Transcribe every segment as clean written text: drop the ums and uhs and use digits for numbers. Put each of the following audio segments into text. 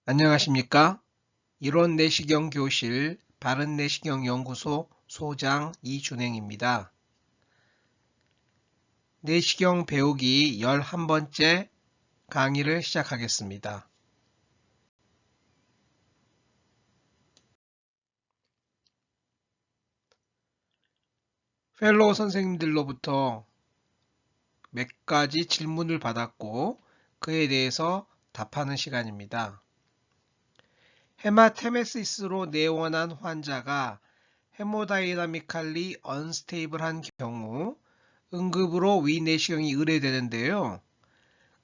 안녕하십니까? 이론 내시경 교실 바른 내시경 연구소 소장 이준행입니다. 내시경 배우기 11번째 강의를 시작하겠습니다. 펠로우 선생님들로부터 몇 가지 질문을 받았고 그에 대해서 답하는 시간입니다. 헤마테메시스로 내원한 환자가 헤모다이나미칼리 언스테이블한 경우 응급으로 위내시경이 의뢰되는데요.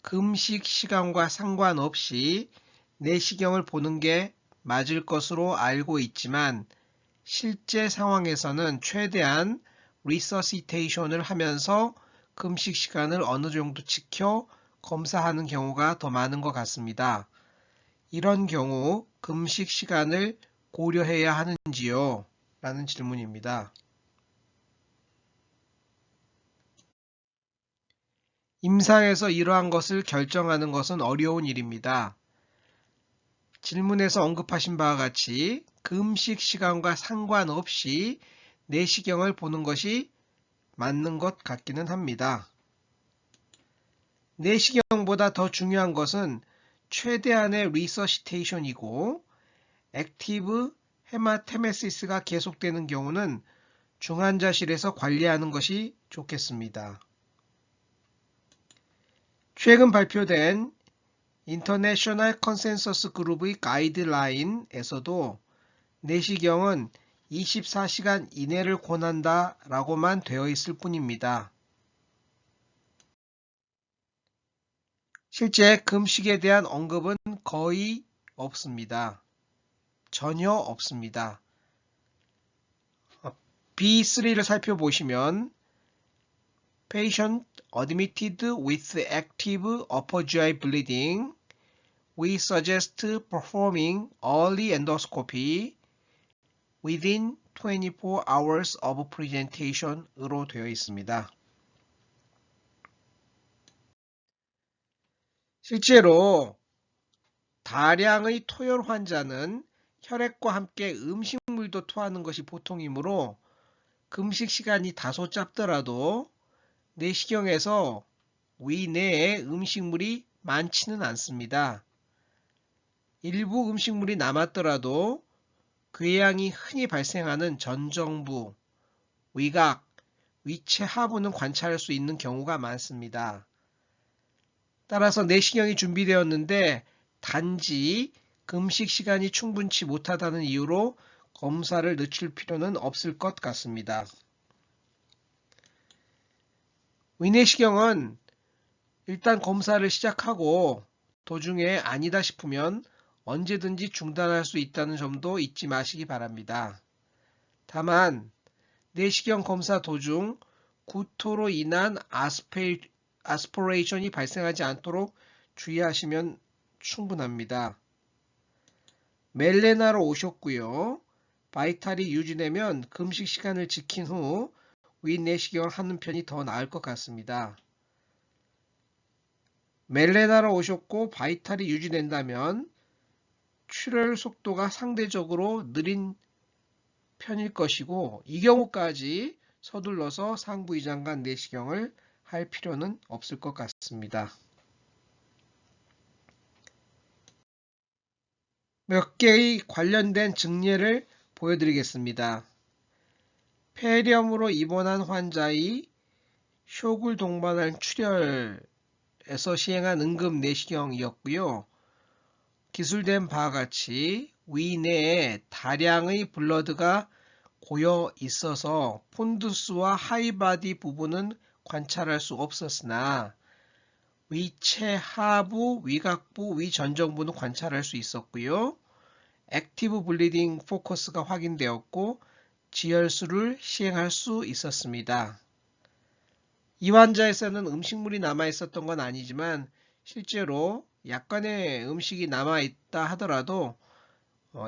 금식 시간과 상관없이 내시경을 보는 게 맞을 것으로 알고 있지만 실제 상황에서는 최대한 리서시테이션을 하면서 금식 시간을 어느 정도 지켜 검사하는 경우가 더 많은 것 같습니다. 이런 경우 금식 시간을 고려해야 하는지요? 라는 질문입니다. 임상에서 이러한 것을 결정하는 것은 어려운 일입니다. 질문에서 언급하신 바와 같이 금식 시간과 상관없이 내시경을 보는 것이 맞는 것 같기는 합니다. 내시경보다 더 중요한 것은 최대한의 리서시테이션이고 액티브 헤마테메시스가 계속되는 경우는 중환자실에서 관리하는 것이 좋겠습니다. 최근 발표된 인터내셔널 컨센서스 그룹의 가이드라인에서도 내시경은 24시간 이내를 권한다 라고만 되어 있을 뿐입니다. 실제 금식에 대한 언급은 거의 없습니다. 전혀 없습니다. B3를 살펴보시면 Patient admitted with active upper GI bleeding, we suggest performing early endoscopy within 24 hours of presentation으로 되어 있습니다. 실제로 다량의 토열 환자는 혈액과 함께 음식물도 토하는 것이 보통이므로 금식 시간이 다소 짧더라도 내시경에서 위내에 음식물이 많지는 않습니다. 일부 음식물이 남았더라도 궤양이 흔히 발생하는 전정부, 위각, 위체 하부는 관찰할 수 있는 경우가 많습니다. 따라서 내시경이 준비되었는데 단지 금식 시간이 충분치 못하다는 이유로 검사를 늦출 필요는 없을 것 같습니다. 위내시경은 일단 검사를 시작하고 도중에 아니다 싶으면 언제든지 중단할 수 있다는 점도 잊지 마시기 바랍니다. 다만 내시경 검사 도중 구토로 인한 아스피레이션이 발생하지 않도록 주의하시면 충분합니다. 멜레나로 오셨고요. 바이탈이 유지되면 금식 시간을 지킨 후 위내시경을 하는 편이 더 나을 것 같습니다. 멜레나로 오셨고 바이탈이 유지된다면 출혈 속도가 상대적으로 느린 편일 것이고 이 경우까지 서둘러서 상부이장관 내시경을 할 필요는 없을 것 같습니다. 몇 개의 관련된 증례를 보여드리겠습니다. 폐렴으로 입원한 환자의 쇼굴 동반한 출혈에서 시행한 응급 내시경이었고요. 기술된 바와 같이 위내에 다량의 블러드가 고여 있어서 폰두스와 하이바디 부분은 관찰할 수 없었으나 위체 하부, 위각부, 위전정부는 관찰할 수 있었고요. 액티브 블리딩 포커스가 확인되었고 지혈술을 시행할 수 있었습니다. 이 환자에서는 음식물이 남아 있었던 건 아니지만 실제로 약간의 음식이 남아 있다 하더라도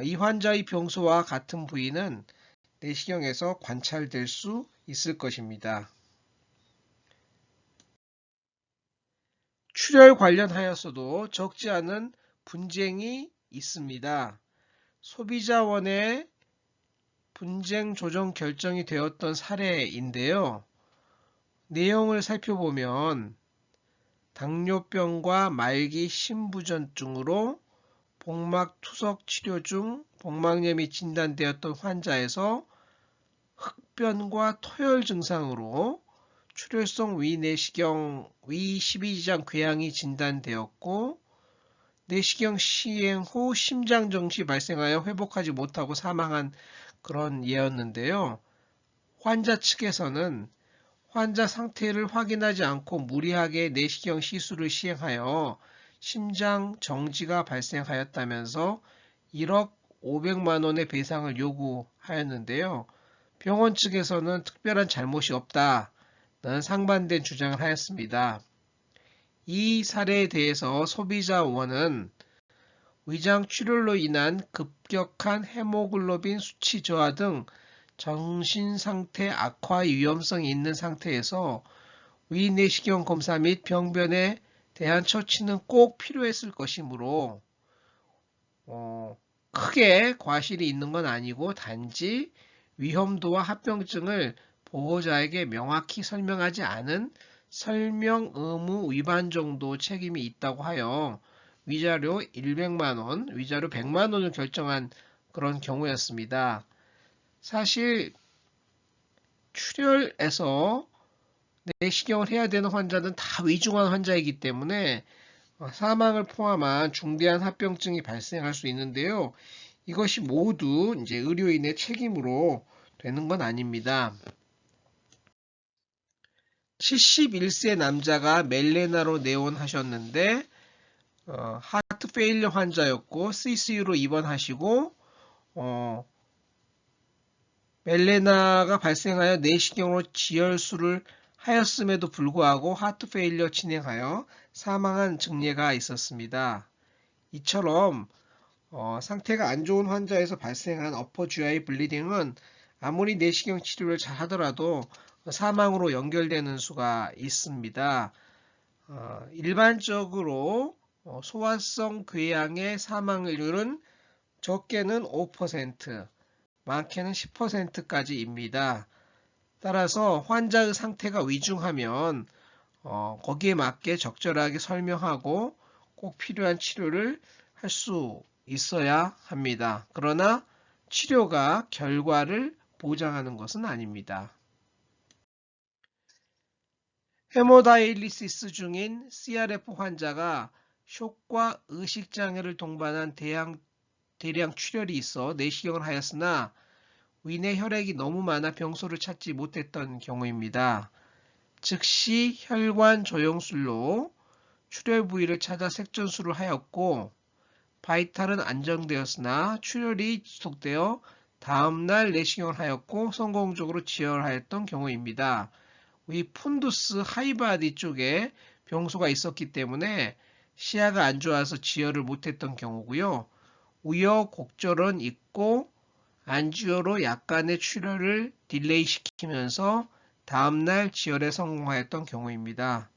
이 환자의 병소와 같은 부위는 내시경에서 관찰될 수 있을 것입니다. 출혈 관련하여서도 적지 않은 분쟁이 있습니다. 소비자원의 분쟁 조정 결정이 되었던 사례인데요. 내용을 살펴보면 당뇨병과 말기 심부전증으로 복막투석 치료 중 복막염이 진단되었던 환자에서 흡변과 토열 증상으로 출혈성 위내시경 위12지장 궤양이 진단되었고 내시경 시행 후 심장 정시 발생하여 회복하지 못하고 사망한 그런 예였는데요. 환자 측에서는 환자 상태를 확인하지 않고 무리하게 내시경 시술을 시행하여 심장 정지가 발생하였다면서 1억 500만 원의 배상을 요구하였는데요. 병원 측에서는 특별한 잘못이 없다는 상반된 주장을 하였습니다. 이 사례에 대해서 소비자원은 위장 출혈로 인한 급격한 헤모글로빈 수치 저하 등 정신상태 악화 위험성이 있는 상태에서 위내시경 검사 및 병변에 대한 처치는 꼭 필요했을 것이므로 크게 과실이 있는 건 아니고 단지 위험도와 합병증을 보호자에게 명확히 설명하지 않은 설명 의무 위반 정도 책임이 있다고 하여 위자료 100만 원, 위자료 100만 원을 결정한 그런 경우였습니다. 사실 출혈에서 내시경을 해야 되는 환자는 다 위중한 환자이기 때문에 사망을 포함한 중대한 합병증이 발생할 수 있는데요. 이것이 모두 이제 의료인의 책임으로 되는 건 아닙니다. 71세 남자가 멜레나로 내원하셨는데 하트 페일리어 환자였고 CCU로 입원하시고 멜레나가 발생하여 내시경으로 지혈술을 하였음에도 불구하고 하트 페일리어 진행하여 사망한 증례가 있었습니다. 이처럼 상태가 안 좋은 환자에서 발생한 어퍼 GI 블리딩은 아무리 내시경 치료를 잘 하더라도 사망으로 연결되는 수가 있습니다. 일반적으로 소화성 궤양의 사망률은 적게는 5%, 많게는 10%까지입니다. 따라서 환자의 상태가 위중하면 거기에 맞게 적절하게 설명하고 꼭 필요한 치료를 할 수 있어야 합니다. 그러나 치료가 결과를 보장하는 것은 아닙니다. 헤모다이리시스 중인 CRF 환자가 쇼크와 의식장애를 동반한 대량 출혈이 있어 내시경을 하였으나 위내 혈액이 너무 많아 병소를 찾지 못했던 경우입니다. 즉시 혈관 조영술로 출혈 부위를 찾아 색전술을 하였고 바이탈은 안정되었으나 출혈이 지속되어 다음날 내시경을 하였고 성공적으로 지혈하였던 경우입니다. 위 푼두스 하이바디 쪽에 병소가 있었기 때문에 시야가 안 좋아서 지혈을 못했던 경우고요. 우여곡절은 있고 안지혈로 약간의 출혈을 딜레이 시키면서 다음날 지혈에 성공하였던 경우입니다.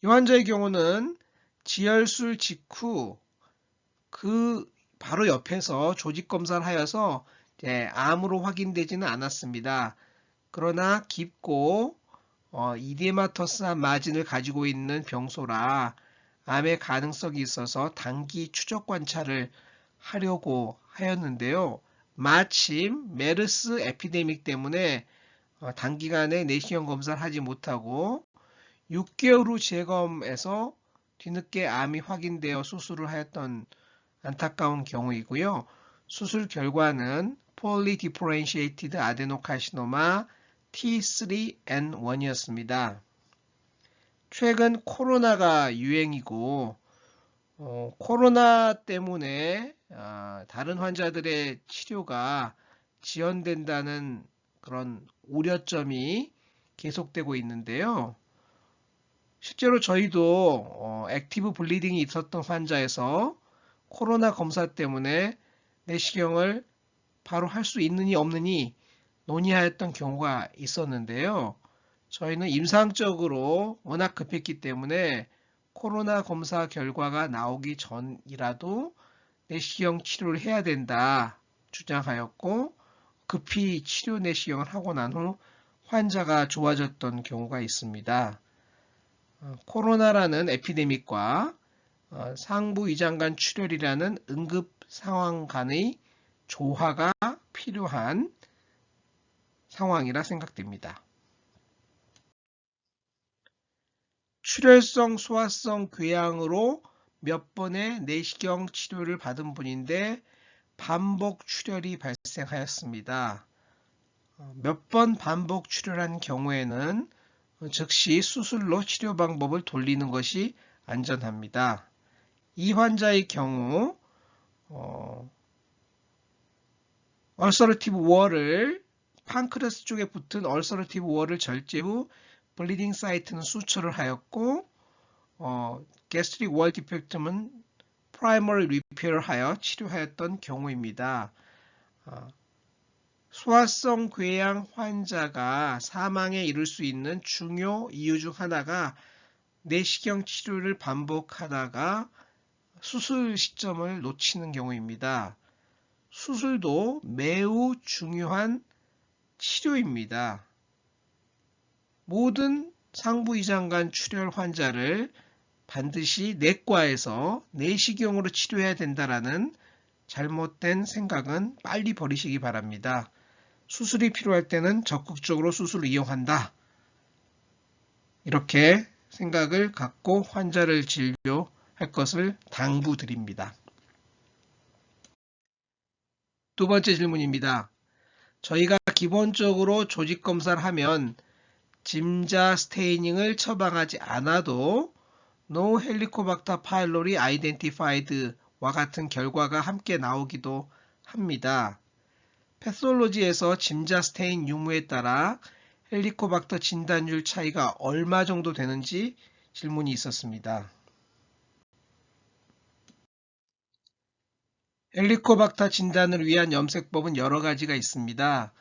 이 환자의 경우는 지혈술 직후 그 바로 옆에서 조직검사를 하여서 암으로 확인되지는 않았습니다. 그러나 깊고 이데마터스한 마진을 가지고 있는 병소라 암의 가능성이 있어서 단기 추적 관찰을 하려고 하였는데요. 마침 메르스 에피데믹 때문에 단기간에 내시경 검사를 하지 못하고 6개월 후 재검에서 뒤늦게 암이 확인되어 수술을 하였던 안타까운 경우이고요. 수술 결과는 Polydifferentiated Adenocarcinoma T3N1이었습니다. 최근 코로나가 유행이고 코로나 때문에 다른 환자들의 치료가 지연된다는 그런 우려점이 계속되고 있는데요. 실제로 저희도 액티브 블리딩이 있었던 환자에서 코로나 검사 때문에 내시경을 바로 할 수 있느니 없느니 논의하였던 경우가 있었는데요. 저희는 임상적으로 워낙 급했기 때문에 코로나 검사 결과가 나오기 전이라도 내시경 치료를 해야 된다 주장하였고, 급히 치료 내시경을 하고 난 후 환자가 좋아졌던 경우가 있습니다. 코로나라는 에피데믹과 상부위장관 출혈이라는 응급 상황 간의 조화가 필요한 상황이라 생각됩니다. 출혈성 소화성 궤양으로 몇 번의 내시경 치료를 받은 분인데 반복 출혈이 발생하였습니다. 몇 번 반복 출혈한 경우에는 즉시 수술로 치료 방법을 돌리는 것이 안전합니다. 이 환자의 경우 얼서러티브 월을 판크레스 쪽에 붙은 얼서러티브 월을 절제 후 블리딩 사이트는 수술을 하였고, 게스트릭 월 디펙트는 프라이머리 리페어를 하여 치료하였던 경우입니다. 소화성 궤양 환자가 사망에 이를 수 있는 중요 이유 중 하나가 내시경 치료를 반복하다가 수술 시점을 놓치는 경우입니다. 수술도 매우 중요한 치료입니다. 모든 상부위장관 출혈 환자를 반드시 내과에서 내시경으로 치료해야 된다라는 잘못된 생각은 빨리 버리시기 바랍니다. 수술이 필요할 때는 적극적으로 수술을 이용한다. 이렇게 생각을 갖고 환자를 진료할 것을 당부드립니다. 두 번째 질문입니다. 저희가 기본적으로 조직검사를 하면 짐자 스테이닝을 처방하지 않아도 No Helicobacter pylori identified와 같은 결과가 함께 나오기도 합니다. 패솔로지에서 짐자 스테인 유무에 따라 헬리코박터 진단율 차이가 얼마 정도 되는지 질문이 있었습니다. 헬리코박터 진단을 위한 염색법은 여러 가지가 있습니다.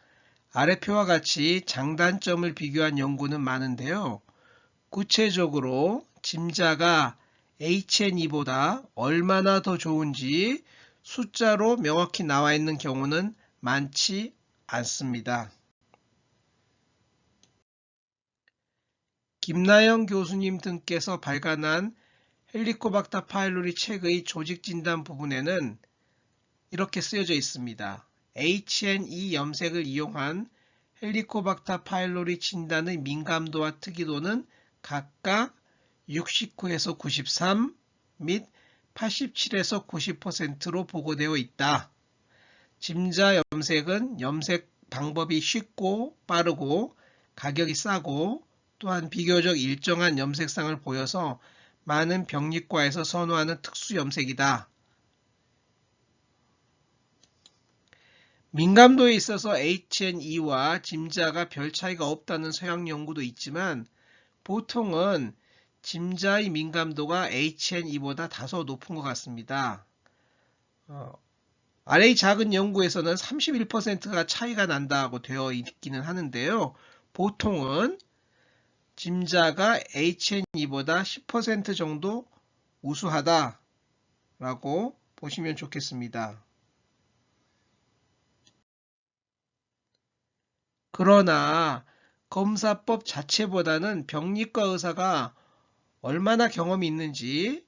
아래 표와 같이 장단점을 비교한 연구는 많은데요. 구체적으로 짐자가 HN2보다 얼마나 더 좋은지 숫자로 명확히 나와 있는 경우는 많지 않습니다. 김나영 교수님 등께서 발간한 헬리코박터 파일로리 책의 조직 진단 부분에는 이렇게 쓰여져 있습니다. HN2 염색을 이용한 헬리코박터 파일로리 진단의 민감도와 특이도는 각각 69에서 93 및 87에서 90%로 보고되어 있다. 짐자 염색은 염색 방법이 쉽고 빠르고 가격이 싸고 또한 비교적 일정한 염색상을 보여서 많은 병리과에서 선호하는 특수 염색이다. 민감도에 있어서 HN2와 짐자가 별 차이가 없다는 서양 연구도 있지만 보통은 짐자의 민감도가 HN2보다 다소 높은 것 같습니다. 아래의 작은 연구에서는 31%가 차이가 난다고 되어 있기는 하는데요. 보통은 짐자가 HN2보다 10% 정도 우수하다라고 보시면 좋겠습니다. 그러나 검사법 자체보다는 병리과 의사가 얼마나 경험이 있는지,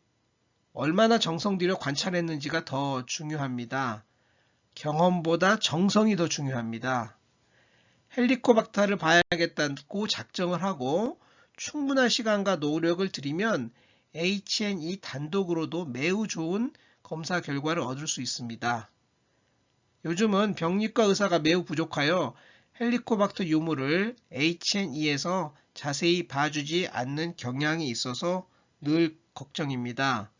얼마나 정성 들여 관찰했는지가 더 중요합니다. 경험보다 정성이 더 중요합니다. 헬리코박터를 봐야겠다고 작정을 하고 충분한 시간과 노력을 들이면 HN2 단독으로도 매우 좋은 검사 결과를 얻을 수 있습니다. 요즘은 병리과 의사가 매우 부족하여 헬리코박터 유무를 HN2에서 자세히 봐주지 않는 경향이 있어서 늘 걱정입니다.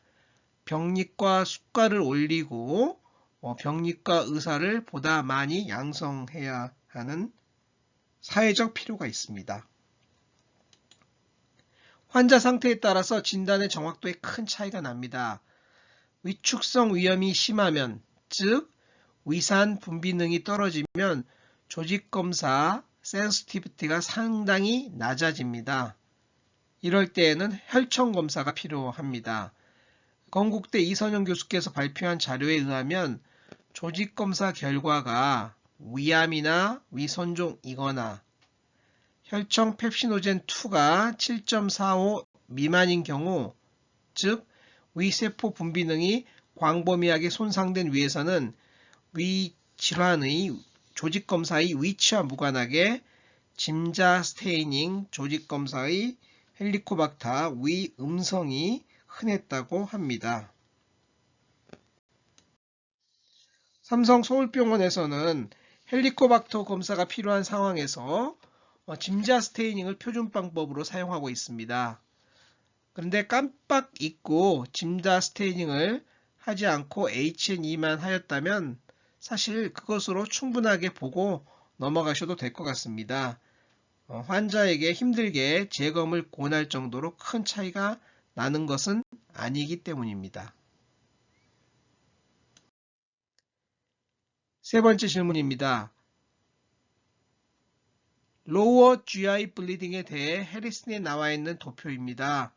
병리과 수가를 올리고 병리과 의사를 보다 많이 양성해야 하는 사회적 필요가 있습니다. 환자 상태에 따라서 진단의 정확도에 큰 차이가 납니다. 위축성 위염이 심하면, 즉 위산 분비능이 떨어지면 조직검사 센시티비티가 상당히 낮아집니다. 이럴 때에는 혈청 검사가 필요합니다. 건국대 이선영 교수께서 발표한 자료에 의하면 조직 검사 결과가 위암이나 위선종이거나 혈청 펩시노젠 2가 7.45 미만인 경우, 즉 위세포 분비능이 광범위하게 손상된 위에서는 위 질환의 조직 검사의 위치와 무관하게 짐자 스테이닝 조직 검사의 헬리코박터 위 음성이 흔했다고 합니다. 삼성 서울병원에서는 헬리코박터 검사가 필요한 상황에서 짐자 스테이닝을 표준 방법으로 사용하고 있습니다. 그런데 깜빡 잊고 짐자 스테이닝을 하지 않고 H&E만 하였다면 사실 그것으로 충분하게 보고 넘어가셔도 될 것 같습니다. 환자에게 힘들게 재검을 권할 정도로 큰 차이가 나는 것은 아니기 때문입니다. 세 번째 질문입니다. 로어 GI 블리딩에 대해 해리슨에 나와 있는 도표입니다.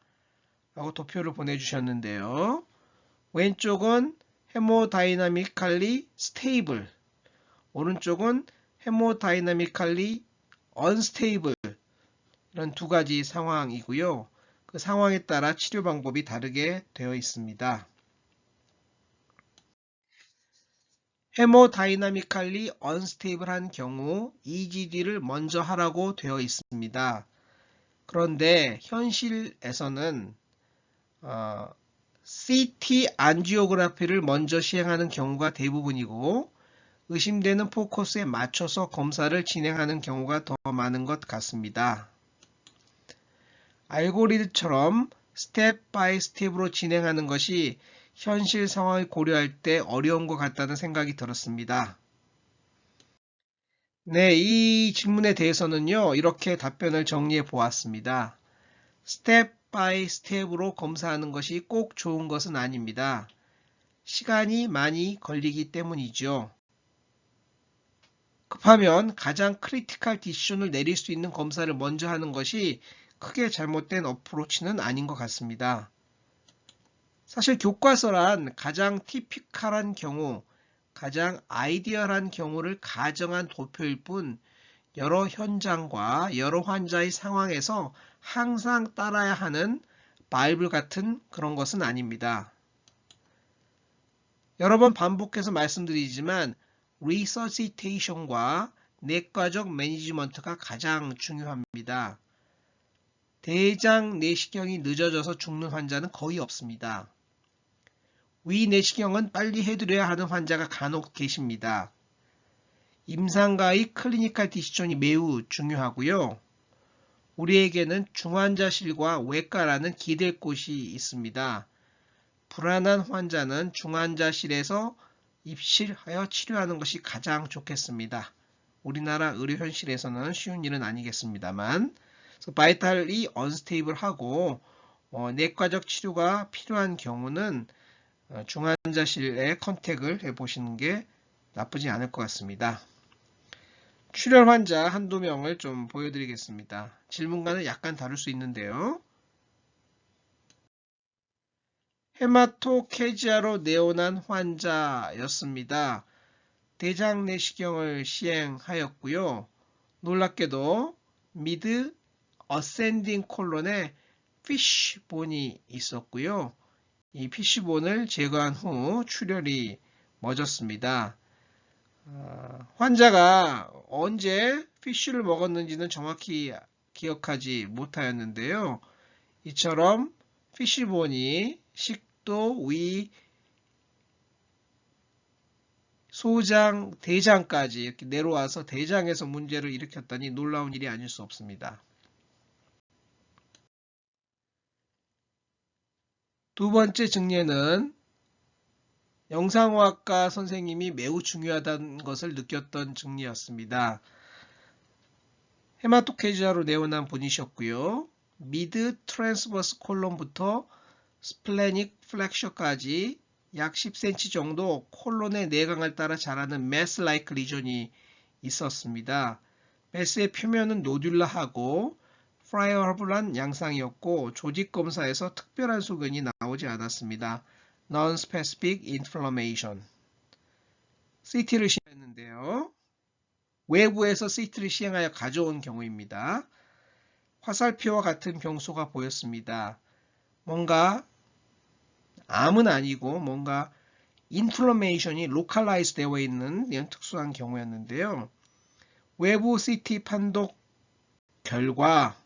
라고 도표를 보내주셨는데요. 왼쪽은 헤모다이나미칼리 스테이블, 오른쪽은 헤모다이나미칼리 언스테이블, 이런 두 가지 상황이고요. 그 상황에 따라 치료 방법이 다르게 되어 있습니다. 헤모다이나미칼리 언스테이블한 경우 EGD를 먼저 하라고 되어 있습니다. 그런데 현실에서는 CT 안지오그래피를 먼저 시행하는 경우가 대부분이고 의심되는 포커스에 맞춰서 검사를 진행하는 경우가 더 많은 것 같습니다. 알고리즘처럼 스텝 바이 스텝으로 진행하는 것이 현실 상황을 고려할 때 어려운 것 같다는 생각이 들었습니다. 네, 이 질문에 대해서는요, 이렇게 답변을 정리해 보았습니다. 스텝 바이 스텝으로 검사하는 것이 꼭 좋은 것은 아닙니다. 시간이 많이 걸리기 때문이죠. 급하면 가장 크리티컬 디시전을 내릴 수 있는 검사를 먼저 하는 것이 크게 잘못된 어프로치는 아닌 것 같습니다. 사실 교과서란 가장 티피컬한 경우, 가장 아이디얼한 경우를 가정한 도표일 뿐 여러 현장과 여러 환자의 상황에서 항상 따라야 하는 바이블 같은 그런 것은 아닙니다. 여러 번 반복해서 말씀드리지만 리서시테이션과 내과적 매니지먼트가 가장 중요합니다. 대장 내시경이 늦어져서 죽는 환자는 거의 없습니다. 위 내시경은 빨리 해드려야 하는 환자가 간혹 계십니다. 임상가의 클리니컬 디시전이 매우 중요하고요. 우리에게는 중환자실과 외과라는 기댈 곳이 있습니다. 불안한 환자는 중환자실에서 입실하여 치료하는 것이 가장 좋겠습니다. 우리나라 의료 현실에서는 쉬운 일은 아니겠습니다만, 바이탈리 언스테이블하고 내과적 치료가 필요한 경우는 중환자실에 컨택을 해보시는 게 나쁘지 않을 것 같습니다. 출혈 환자 한두 명을 좀 보여드리겠습니다. 질문과는 약간 다를 수 있는데요. 헤마토케지아로 내원한 환자였습니다. 대장 내시경을 시행하였고요. 놀랍게도 미드 어센딩 콜론에 피쉬본이 있었고요. 이 피쉬본을 제거한 후 출혈이 멎었습니다. 환자가 언제 피쉬를 먹었는지는 정확히 기억하지 못하였는데요. 이처럼 피쉬본이 식도, 위, 소장, 대장까지 이렇게 내려와서 대장에서 문제를 일으켰다니 놀라운 일이 아닐 수 없습니다. 두 번째 증례는 영상의학과 선생님이 매우 중요하다는 것을 느꼈던 증례였습니다. 헤마토케지아로 내원한 분이셨고요. 미드 트랜스버스 콜론부터 스플래닉 플렉셔까지 약 10cm 정도 콜론의 내강을 따라 자라는 메스 라이크 리전이 있었습니다. 메스의 표면은 노듈라하고 프라이어블한 양상이었고 조직 검사에서 특별한 소견이 나오지 않았습니다. Non-specific inflammation. CT를 시행했는데요. 외부에서 CT를 시행하여 가져온 경우입니다. 화살표와 같은 병소가 보였습니다. 뭔가 암은 아니고 뭔가 인플러메이션이 로컬라이즈 되어 있는 이런 특수한 경우였는데요. 외부 CT 판독 결과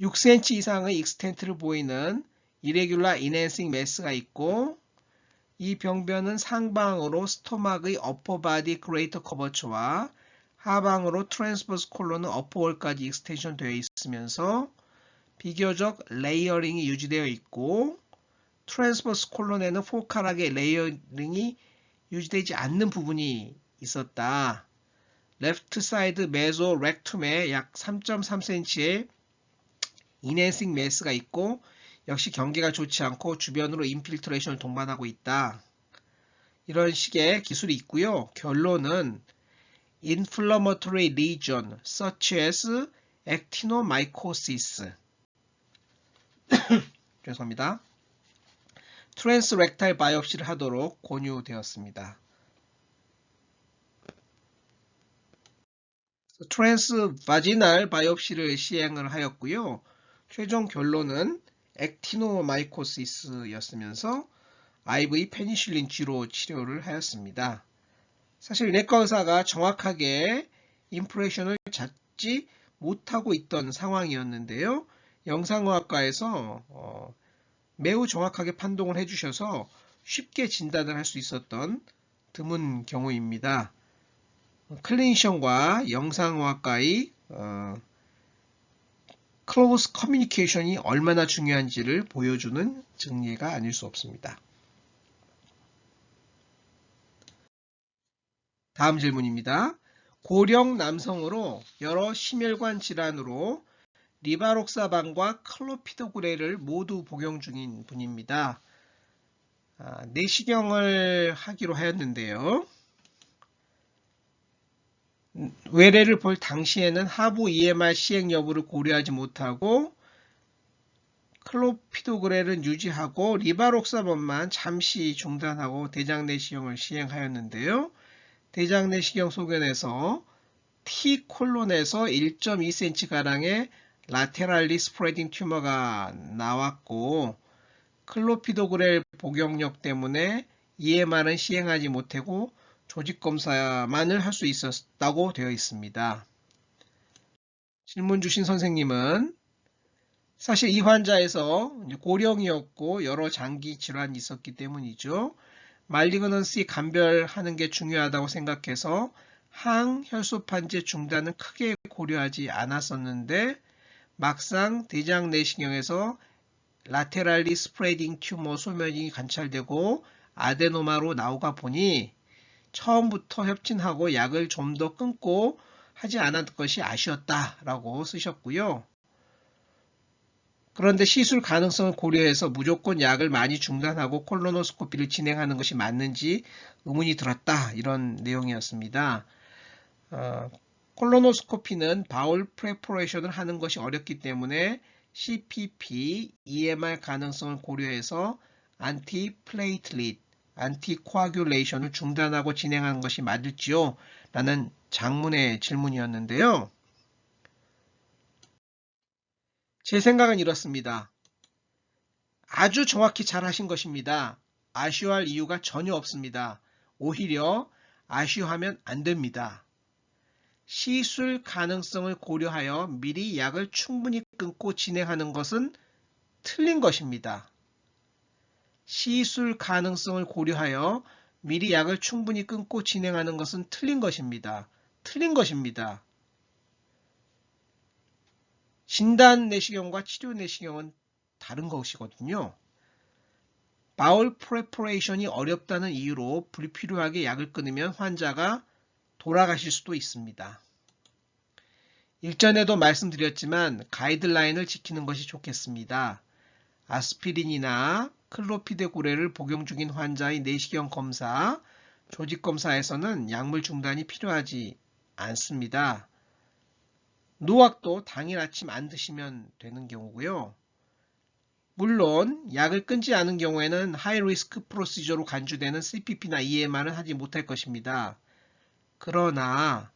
6cm 이상의 익스텐트를 보이는 irregular enhancing mass가 있고 이 병변은 상방으로 스토막의 upper body greater curvature와 하방으로 transverse colon은 upper wall까지 익스텐션 되어 있으면서 비교적 레이어링이 유지되어 있고 트랜스버스 콜론에는 포칼하게 레이어링이 유지되지 않는 부분이 있었다. 레프트 사이드 메소 렉툼에 약 3.3cm의 인핸싱 매스가 있고 역시 경계가 좋지 않고 주변으로 인필트레이션을 동반하고 있다. 이런 식의 기술이 있고요. 결론은 inflammatory lesion such as actinomycosis 죄송합니다. 트랜스렉탈 바이옵시를 하도록 권유되었습니다. 트랜스바지날 바이옵시를 시행을 하였고요. 최종 결론은 액티노마이코시스였으면서 IV 페니실린 G로 치료를 하였습니다. 사실 내과 의사가 정확하게 임프레션을 잡지 못하고 있던 상황이었는데요. 영상의학과에서 매우 정확하게 판독을 해주셔서 쉽게 진단을 할 수 있었던 드문 경우입니다. 클리니션과 영상의학과의 클로즈 커뮤니케이션이 얼마나 중요한지를 보여주는 증례가 아닐 수 없습니다. 다음 질문입니다. 고령 남성으로 여러 심혈관 질환으로 리바록사반과 클로피도그레를 모두 복용 중인 분입니다. 내시경을 하기로 하였는데요. 외래를 볼 당시에는 하부 EMR 시행 여부를 고려하지 못하고 클로피도그레를 유지하고 리바록사반만 잠시 중단하고 대장내시경을 시행하였는데요. 대장내시경 소견에서 T콜론에서 1.2cm가량의 라테랄리 스프레딩 튜머가 나왔고 클로피도그렐 복용력 때문에 EMR은 시행하지 못하고 조직검사만을 할 수 있었다고 되어 있습니다. 질문 주신 선생님은 사실 이 환자에서 고령이었고 여러 장기 질환이 있었기 때문이죠. 말리그넌시 감별하는 게 중요하다고 생각해서 항혈소판제 중단은 크게 고려하지 않았었는데 막상 대장 내시경에서 라테랄리 스프레딩 튜머 소면이 관찰되고 아데노마로 나오가 보니 처음부터 협진하고 약을 좀 더 끊고 하지 않았던 것이 아쉬웠다라고 쓰셨고요. 그런데 시술 가능성을 고려해서 무조건 약을 많이 중단하고 콜로노스코피를 진행하는 것이 맞는지 의문이 들었다. 이런 내용이었습니다. 콜로노스코피는 바울 프레퍼레이션을 하는 것이 어렵기 때문에 CPP, EMR 가능성을 고려해서 안티플레이틀릿, 안티코아귤레이션을 중단하고 진행하는 것이 맞을지요? 라는 장문의 질문이었는데요. 제 생각은 이렇습니다. 아주 정확히 잘 하신 것입니다. 아쉬워할 이유가 전혀 없습니다. 오히려 아쉬워하면 안 됩니다. 시술 가능성을 고려하여 미리 약을 충분히 끊고 진행하는 것은 틀린 것입니다. 시술 가능성을 고려하여 미리 약을 충분히 끊고 진행하는 것은 틀린 것입니다. 틀린 것입니다. 진단 내시경과 치료 내시경은 다른 것이거든요. 바울 프레퍼레이션이 어렵다는 이유로 불필요하게 약을 끊으면 환자가 돌아가실 수도 있습니다. 일전에도 말씀드렸지만 가이드라인을 지키는 것이 좋겠습니다. 아스피린이나 클로피데구레를 복용 중인 환자의 내시경 검사, 조직검사에서는 약물 중단이 필요하지 않습니다. 노약도 당일 아침 안 드시면 되는 경우고요. 물론 약을 끊지 않은 경우에는 하이리스크 프로시저로 간주되는 CPP나 EMR은 하지 못할 것입니다. 그러나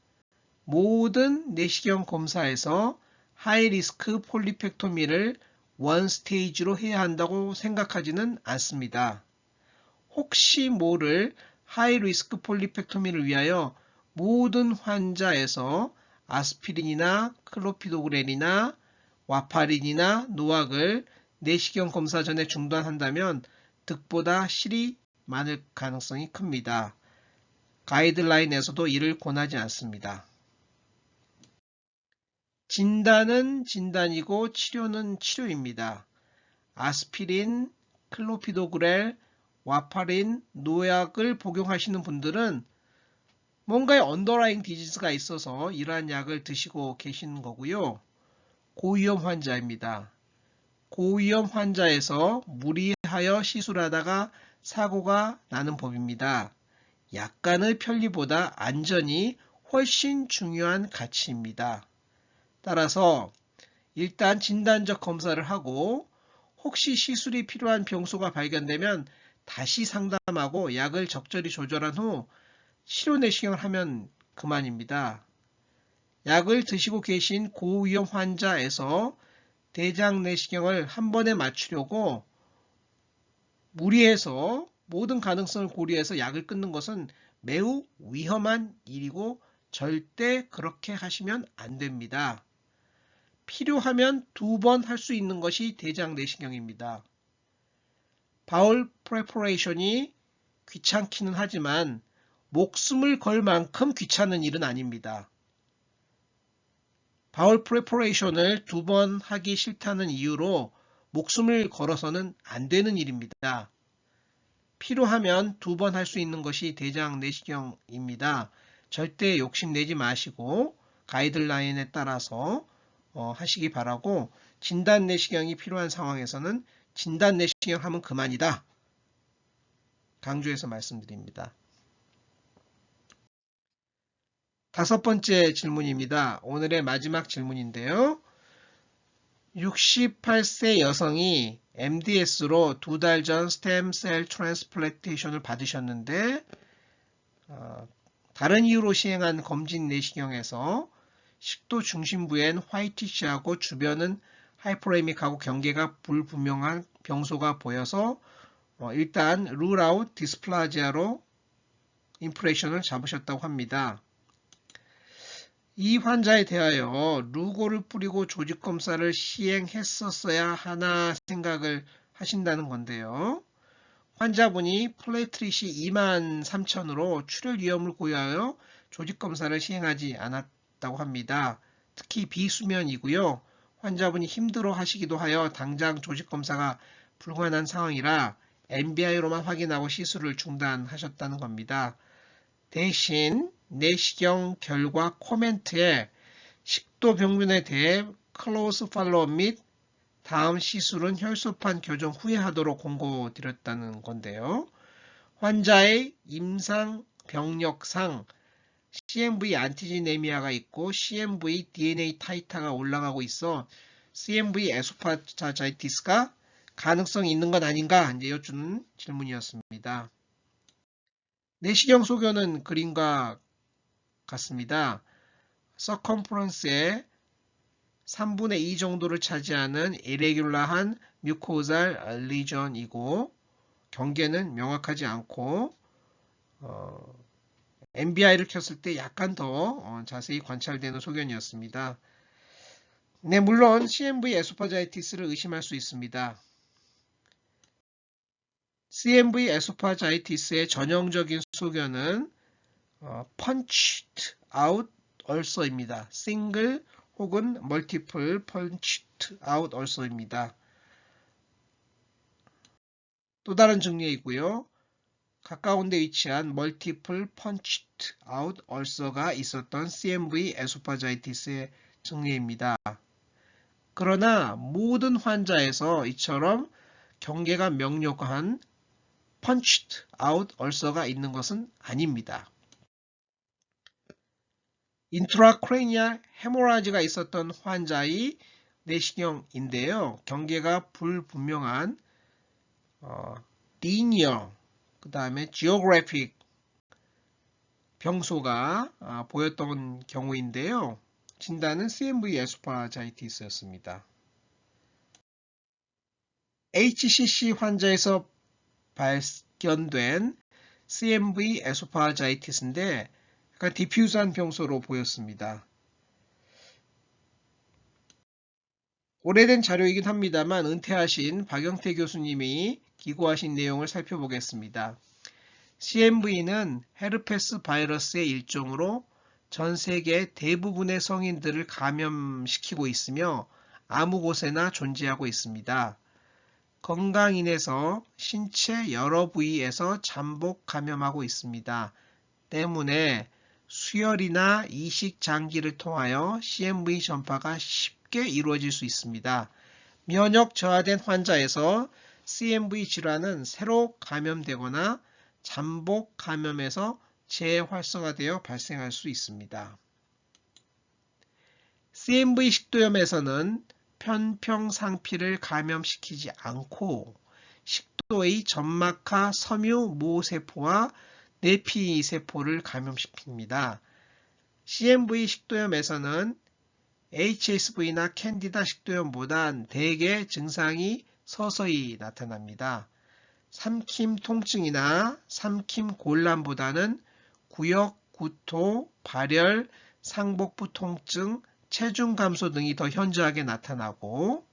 모든 내시경 검사에서 하이리스크 폴리펙토미를 원 스테이지로 해야 한다고 생각하지는 않습니다. 혹시 모를 하이리스크 폴리펙토미를 위하여 모든 환자에서 아스피린이나 클로피도그렐이나 와파린이나 노악을 내시경 검사 전에 중단한다면 득보다 실이 많을 가능성이 큽니다. 가이드라인에서도 이를 권하지 않습니다. 진단은 진단이고 치료는 치료입니다. 아스피린, 클로피도그렐, 와파린, 노약을 복용하시는 분들은 뭔가의 언더라잉 디지즈가 있어서 이러한 약을 드시고 계시는 거고요. 고위험 환자입니다. 고위험 환자에서 무리하여 시술하다가 사고가 나는 법입니다. 약간의 편리보다 안전이 훨씬 중요한 가치입니다. 따라서 일단 진단적 검사를 하고 혹시 시술이 필요한 병소가 발견되면 다시 상담하고 약을 적절히 조절한 후 치료 내시경을 하면 그만입니다. 약을 드시고 계신 고위험 환자에서 대장 내시경을 한 번에 맞추려고 무리해서 모든 가능성을 고려해서 약을 끊는 것은 매우 위험한 일이고 절대 그렇게 하시면 안 됩니다. 필요하면 2번 할 수 있는 것이 대장 내시경입니다. 바울 프레퍼레이션이 귀찮기는 하지만 목숨을 걸 만큼 귀찮은 일은 아닙니다. 바울 프레퍼레이션을 2번 하기 싫다는 이유로 목숨을 걸어서는 안 되는 일입니다. 필요하면 2번 할 수 있는 것이 대장 내시경입니다. 절대 욕심내지 마시고 가이드라인에 따라서 하시기 바라고, 진단 내시경이 필요한 상황에서는 진단 내시경 하면 그만이다 강조해서 말씀드립니다. 5번째 질문입니다. 오늘의 마지막 질문인데요. 68세 여성이 MDS로 2달 전 스템셀 트랜스플란테이션을 받으셨는데 다른 이유로 시행한 검진 내시경에서 식도 중심부엔 화이티시하고 주변은 하이포레믹하고 경계가 불분명한 병소가 보여서 일단 룰아웃 디스플라지아로 임프레션을 잡으셨다고 합니다. 이 환자에 대하여 루고를 뿌리고 조직검사를 시행했었어야 하나 생각을 하신다는 건데요. 환자분이 플레이트릿이 23,000으로 출혈 위험을 고려하여 조직검사를 시행하지 않았다고 합니다. 특히 비수면이고요. 환자분이 힘들어 하시기도 하여 당장 조직검사가 불가능한 상황이라 MBI로만 확인하고 시술을 중단하셨다는 겁니다. 대신 내시경 결과 코멘트에 식도 병변에 대해 클로즈 팔로우 및 다음 시술은 혈소판 교정 후에 하도록 공고드렸다는 건데요. 환자의 임상 병력상 CMV 안티지네미아가 있고 CMV DNA 타이터가 올라가고 있어 CMV 에소파자이티스가 가능성이 있는 것 아닌가 이제 여쭈는 질문이었습니다. 내시경 소견은 그림과 같습니다. 서컴프런스의 3분의 2 정도를 차지하는 이레귤라한 뮤코잘 리전이고 경계는 명확하지 않고 MBI를 켰을 때 약간 더 자세히 관찰되는 소견이었습니다. 네, 물론 CMV 에소파자이티스를 의심할 수 있습니다. CMV 에소파자이티스의 전형적인 소견은 punched out ulcer입니다. 싱글 혹은 멀티플 punched out ulcer입니다. 또 다른 증례 있고요. 가까운 데 위치한 멀티플 punched out ulcer가 있었던 CMV 에소파자이티스의 증례입니다. 그러나 모든 환자에서 이처럼 경계가 명료한 punched out ulcer가 있는 것은 아닙니다. 인트라크레니얼 헤모라지가 있었던 환자의 내시경인데요. 경계가 불분명한 linear, 그 다음에 geographic 병소가 보였던 경우인데요. 진단은 CMV 에소파자이티스였습니다. HCC 환자에서 발견된 CMV 에소파자이티스인데 약간 디퓨즈한 병소로 보였습니다. 오래된 자료이긴 합니다만 은퇴하신 박영태 교수님이 기고하신 내용을 살펴보겠습니다. CMV는 헤르페스 바이러스의 일종으로 전 세계 대부분의 성인들을 감염시키고 있으며 아무 곳에나 존재하고 있습니다. 건강인에서 신체 여러 부위에서 잠복 감염하고 있습니다. 때문에 수혈이나 이식 장기를 통하여 CMV 전파가 쉽게 이루어질 수 있습니다. 면역 저하된 환자에서 CMV 질환은 새로 감염되거나 잠복 감염에서 재활성화되어 발생할 수 있습니다. CMV 식도염에서는 편평상피를 감염시키지 않고 식도의 점막하 섬유 모세포와 내피세포를 감염시킵니다. CMV 식도염에서는 HSV나 캔디다 식도염보단 대개 증상이 서서히 나타납니다. 삼킴 통증이나 삼킴 곤란보다는 구역, 구토, 발열, 상복부 통증, 체중 감소 등이 더 현저하게 나타나고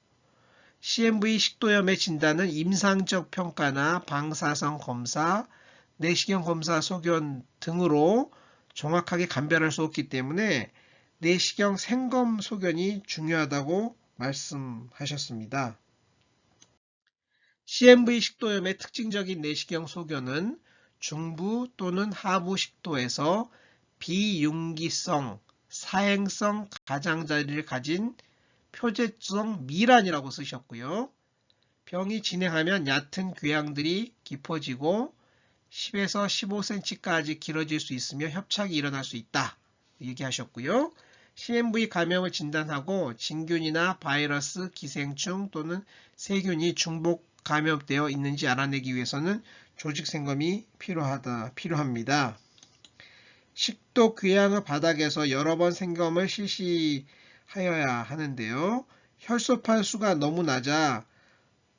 CMV 식도염의 진단은 임상적 평가나 방사선 검사, 내시경 검사 소견 등으로 정확하게 감별할 수 없기 때문에 내시경 생검 소견이 중요하다고 말씀하셨습니다. CMV 식도염의 특징적인 내시경 소견은 중부 또는 하부 식도에서 비융기성, 사행성 가장자리를 가진 표재성 미란이라고 쓰셨고요. 병이 진행하면 얕은 궤양들이 깊어지고 10에서 15cm까지 길어질 수 있으며 협착이 일어날 수 있다 얘기하셨고요. CMV 감염을 진단하고 진균이나 바이러스, 기생충 또는 세균이 중복 감염되어 있는지 알아내기 위해서는 조직 생검이 필요합니다. 식도 궤양의 바닥에서 여러 번 생검을 실시하여야 하는데요. 혈소판 수가 너무 낮아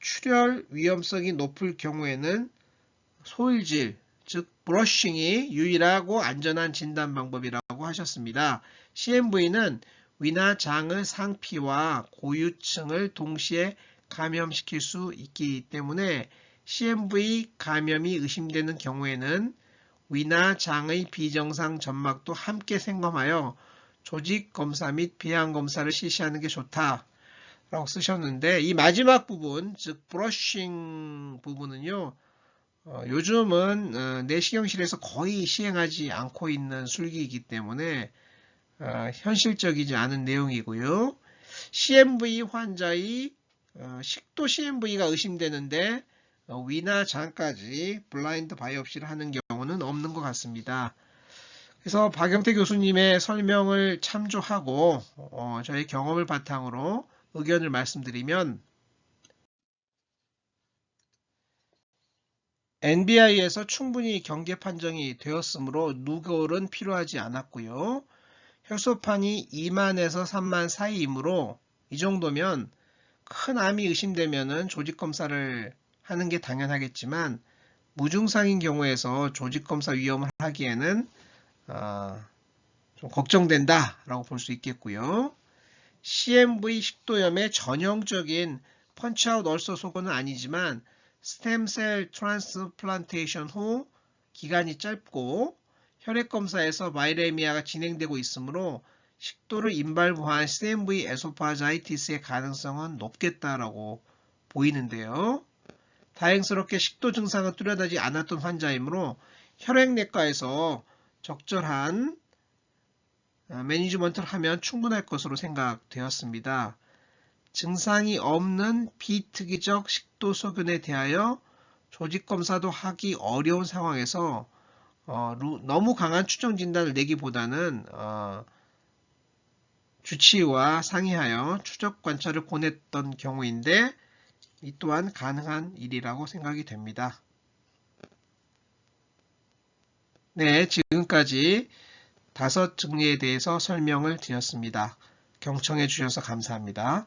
출혈 위험성이 높을 경우에는 소일질, 즉 브러싱이 유일하고 안전한 진단 방법이라고 하셨습니다. CMV는 위나 장의 상피와 고유층을 동시에 감염시킬 수 있기 때문에 CMV 감염이 의심되는 경우에는 위나 장의 비정상 점막도 함께 생검하여 조직 검사 및 비양 검사를 실시하는 게 좋다라고 쓰셨는데 이 마지막 부분, 즉 브러싱 부분은요. 요즘은 내시경실에서 거의 시행하지 않고 있는 술기이기 때문에 현실적이지 않은 내용이고요. CMV 환자의 식도 CMV가 의심되는데 위나 장까지 블라인드 바이옵시를 하는 경우는 없는 것 같습니다. 그래서 박영태 교수님의 설명을 참조하고 저의 경험을 바탕으로 의견을 말씀드리면 NBI에서 충분히 경계 판정이 되었으므로 누골은 필요하지 않았고요. 혈소판이 2만에서 3만 사이이므로 이 정도면 큰 암이 의심되면 조직검사를 하는 게 당연하겠지만 무증상인 경우에서 조직검사 위험을 하기에는 좀 걱정된다라고 볼 수 있겠고요. CMV 식도염의 전형적인 펀치아웃 얼서 소견은 아니지만 스템셀 트랜스플란테이션 후 기간이 짧고 혈액검사에서 바이레미아가 진행되고 있으므로 식도를 임발부한 CMV 에소파자이티스의 가능성은 높겠다라고 보이는데요. 다행스럽게 식도 증상은 뚜렷하지 않았던 환자이므로 혈액내과에서 적절한 매니지먼트를 하면 충분할 것으로 생각되었습니다. 증상이 없는 비특이적 식도 소견에 대하여 조직 검사도 하기 어려운 상황에서 너무 강한 추정 진단을 내기보다는 주치의와 상의하여 추적 관찰을 권했던 경우인데 이 또한 가능한 일이라고 생각이 됩니다. 네, 지금까지 5 증례에 대해서 설명을 드렸습니다. 경청해 주셔서 감사합니다.